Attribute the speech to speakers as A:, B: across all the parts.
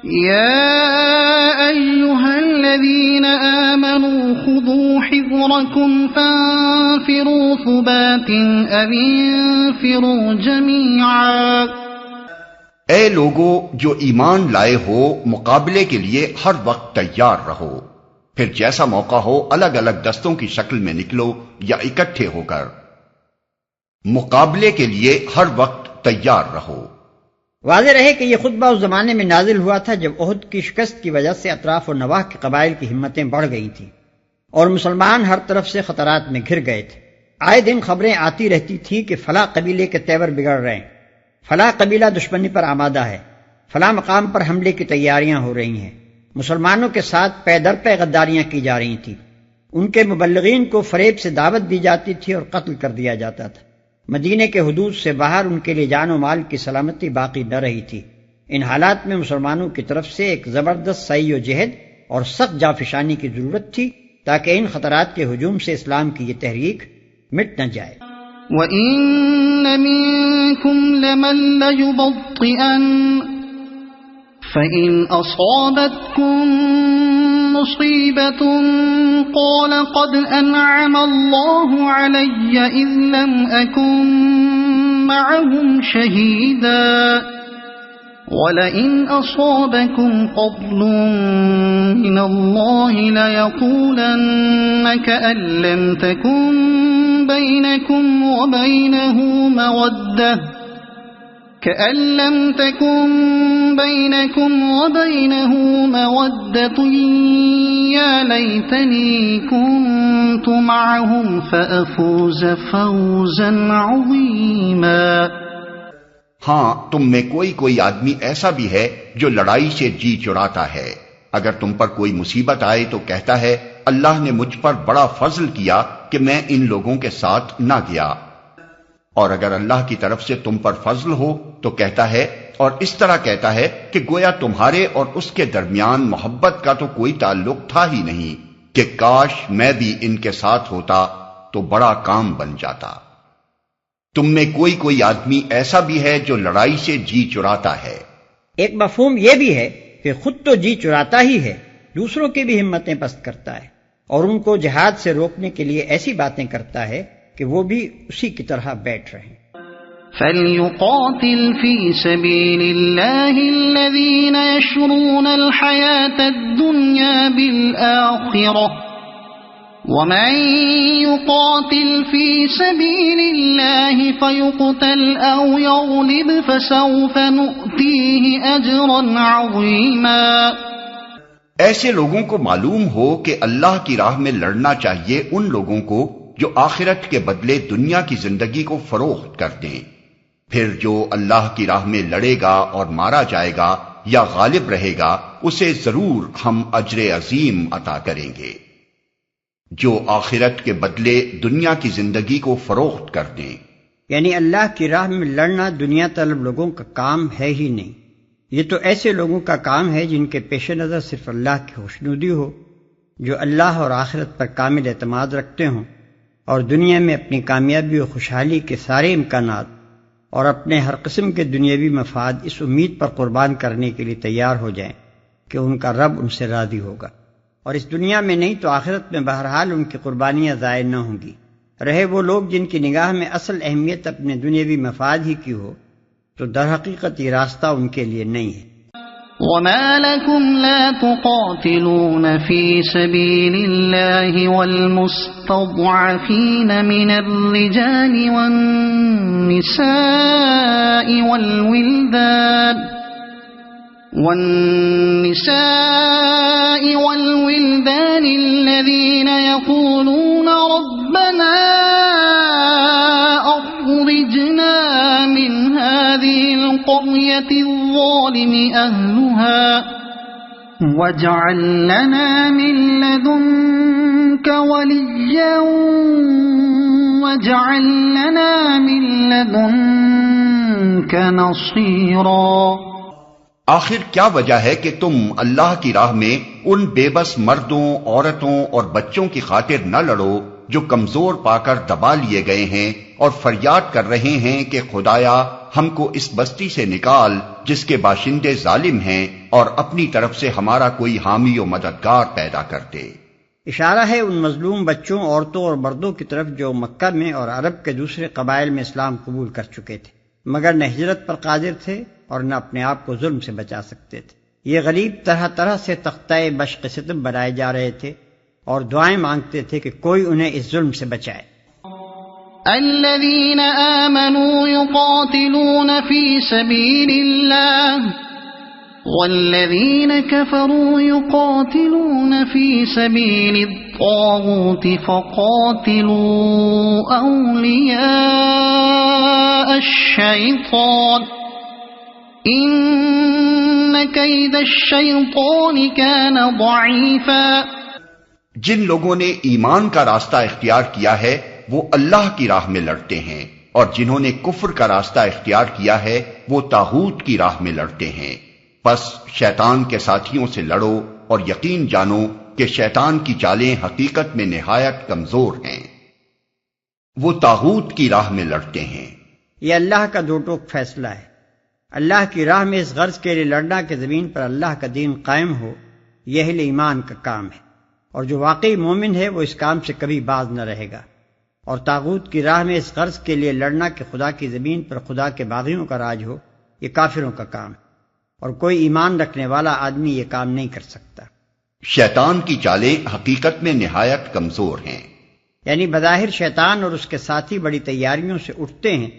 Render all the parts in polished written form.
A: يا أيها الذين آمنوا خذوا حذركم فانفروا ثبات أو انفروا جميعا.
B: اے لوگو جو ایمان لائے ہو، مقابلے کے لیے ہر وقت تیار رہو، پھر جیسا موقع ہو الگ الگ دستوں کی شکل میں نکلو یا اکٹھے ہو کر. مقابلے کے لیے ہر وقت تیار رہو.
C: واضح رہے کہ یہ خطبہ اس زمانے میں نازل ہوا تھا جب احد کی شکست کی وجہ سے اطراف و نواح کے قبائل کی ہمتیں بڑھ گئی تھیں اور مسلمان ہر طرف سے خطرات میں گھر گئے تھے. آئے دن خبریں آتی رہتی تھیں کہ فلاں قبیلے کے تیور بگڑ رہے ہیں، فلاں قبیلہ دشمنی پر آمادہ ہے، فلاں مقام پر حملے کی تیاریاں ہو رہی ہیں. مسلمانوں کے ساتھ پے در پے غداریاں کی جا رہی تھیں. ان کے مبلغین کو فریب سے دعوت دی جاتی تھی اور قتل کر دیا جاتا تھا. مدینے کے حدود سے باہر ان کے لیے جان و مال کی سلامتی باقی نہ رہی تھی. ان حالات میں مسلمانوں کی طرف سے ایک زبردست سعی و جہد اور سخت جانفشانی کی ضرورت تھی تاکہ ان خطرات کے ہجوم سے اسلام کی یہ تحریک مٹ نہ جائے.
A: وَإِنَّ مِنكُمْ لَمَن لَّيُبَطِّئَنَّ فَإِنْ أَصَابَتْكُم مُّصِيبَةٌ قَالَ قَدْ أَنْعَمَ اللَّهُ عَلَيَّ إِذْ لَمْ أَكُن مَّعَهُمْ شَهِيدًا وَلَئِنْ أَصَابَكُمْ فَضْلٌ مِّنَ اللَّهِ لَيَقُولَنَّ كَأَن لَّمْ تَكُن بَيْنَكُمْ وَبَيْنَهُ مَوَدَّةٌ يَا لَيْتَنِي كُنتُ مَعَهُمْ فَأَفُوزَ فَوْزًا عَظِيمًا.
B: ہاں، تم میں کوئی آدمی ایسا بھی ہے جو لڑائی سے جی چراتا ہے. اگر تم پر کوئی مصیبت آئے تو کہتا ہے اللہ نے مجھ پر بڑا فضل کیا کہ میں ان لوگوں کے ساتھ نہ گیا. اور اگر اللہ کی طرف سے تم پر فضل ہو تو کہتا ہے، اور اس طرح کہتا ہے کہ گویا تمہارے اور اس کے درمیان محبت کا تو کوئی تعلق تھا ہی نہیں، کہ کاش میں بھی ان کے ساتھ ہوتا تو بڑا کام بن جاتا. تم میں کوئی آدمی ایسا بھی ہے جو لڑائی سے جی چراتا ہے.
C: ایک مفہوم یہ بھی ہے کہ خود تو جی چراتا ہی ہے، دوسروں کی بھی ہمتیں پست کرتا ہے اور ان کو جہاد سے روکنے کے لیے ایسی باتیں کرتا ہے کہ وہ بھی اسی کی طرح بیٹھ رہے ہیں.
A: فَلْيُقَاتِلْ فِي سَبِيلِ اللَّهِ الَّذِينَ يَشْرُونَ الْحَيَاةَ الدُّنْيَا بِالْآخِرَةِ وَمَن يُقَاتِلْ فِي سَبِيلِ اللَّهِ فَيُقْتَلْ أَوْ يَغْلِبْ فَسَوْفَ نُؤْتِيهِ أَجْرًا عَظِيمًا.
B: ایسے لوگوں کو معلوم ہو کہ اللہ کی راہ میں لڑنا چاہیے ان لوگوں کو جو آخرت کے بدلے دنیا کی زندگی کو فروخت کر دیں. پھر جو اللہ کی راہ میں لڑے گا اور مارا جائے گا یا غالب رہے گا اسے ضرور ہم اجر عظیم عطا کریں گے. جو آخرت کے بدلے دنیا کی زندگی کو فروخت کر دیں.
C: یعنی اللہ کی راہ میں لڑنا دنیا طلب لوگوں کا کام ہے ہی نہیں. یہ تو ایسے لوگوں کا کام ہے جن کے پیش نظر صرف اللہ کی خوشنودی ہو، جو اللہ اور آخرت پر کامل اعتماد رکھتے ہوں اور دنیا میں اپنی کامیابی و خوشحالی کے سارے امکانات اور اپنے ہر قسم کے دنیاوی مفاد اس امید پر قربان کرنے کے لیے تیار ہو جائیں کہ ان کا رب ان سے راضی ہوگا، اور اس دنیا میں نہیں تو آخرت میں بہرحال ان کی قربانیاں ضائع نہ ہوں گی. رہے وہ لوگ جن کی نگاہ میں اصل اہمیت اپنے دنیاوی مفاد ہی کی ہو تو در حقیقت یہ راستہ ان کے لیے نہیں ہے.
A: وَمَا لَكُمْ لَا تُقَاتِلُونَ فِي سَبِيلِ اللَّهِ وَالْمُسْتَضْعَفِينَ مِنَ الرِّجَالِ وَالنِّسَاءِ وَالْوِلْدَانِ الَّذِينَ يَقُولُونَ رَبَّنَا أَخْرِجْنَا مِنْ هَذِهِ الْقَرْيَةِ الظَّالِمِ أَهْلُهَا وَاجْعَل لَّنَا مِن لَّدُنكَ وَلِيًّا وَاجْعَل لَّنَا مِن لَّدُنكَ نَصِيرًا.
B: آخر کیا وجہ ہے کہ تم اللہ کی راہ میں ان بے بس مردوں، عورتوں اور بچوں کی خاطر نہ لڑو جو کمزور پا کر دبا لیے گئے ہیں اور فریاد کر رہے ہیں کہ خدایا ہم کو اس بستی سے نکال جس کے باشندے ظالم ہیں، اور اپنی طرف سے ہمارا کوئی حامی و مددگار پیدا کر دے۔
C: اشارہ ہے ان مظلوم بچوں، عورتوں اور مردوں کی طرف جو مکہ میں اور عرب کے دوسرے قبائل میں اسلام قبول کر چکے تھے، مگر نہ ہجرت پر قادر تھے اور نہ اپنے آپ کو ظلم سے بچا سکتے تھے۔ یہ غریب طرح طرح سے تختہ بشق ستم بنائے جا رہے تھے اور دعائیں مانگتے تھے کہ کوئی انہیں اس ظلم سے بچائے۔
A: الذين آمنوا يقاتلون في سبيل الله والذين كفروا يقاتلون في سبيل الطاغوت فقاتلوا أولياء الشيطان إن كيد الشيطان كان ضعيفا۔
B: جن لوگوں نے ایمان کا راستہ اختیار کیا ہے وہ اللہ کی راہ میں لڑتے ہیں، اور جنہوں نے کفر کا راستہ اختیار کیا ہے وہ طاغوت کی راہ میں لڑتے ہیں۔ پس شیطان کے ساتھیوں سے لڑو اور یقین جانو کہ شیطان کی چالیں حقیقت میں نہایت کمزور ہیں۔ وہ طاغوت کی راہ میں لڑتے ہیں۔
C: یہ اللہ کا دو ٹوک فیصلہ ہے۔ اللہ کی راہ میں اس غرض کے لیے لڑنا کہ زمین پر اللہ کا دین قائم ہو، یہ اہل ایمان کا کام ہے، اور جو واقعی مومن ہے وہ اس کام سے کبھی باز نہ رہے گا۔ اور طاغوت کی راہ میں اس غرض کے لیے لڑنا کہ خدا کی زمین پر خدا کے باغیوں کا راج ہو، یہ کافروں کا کام ہے، اور کوئی ایمان رکھنے والا آدمی یہ کام نہیں کر سکتا۔
B: شیطان کی چالیں حقیقت میں نہایت کمزور ہیں،
C: یعنی بظاہر شیطان اور اس کے ساتھی بڑی تیاریوں سے اٹھتے ہیں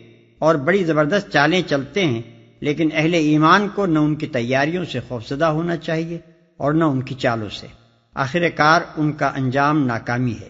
C: اور بڑی زبردست چالیں چلتے ہیں، لیکن اہل ایمان کو نہ ان کی تیاریوں سے خوفزدہ ہونا چاہیے اور نہ ان کی چالوں سے۔ آخر کار ان کا انجام ناکامی ہے۔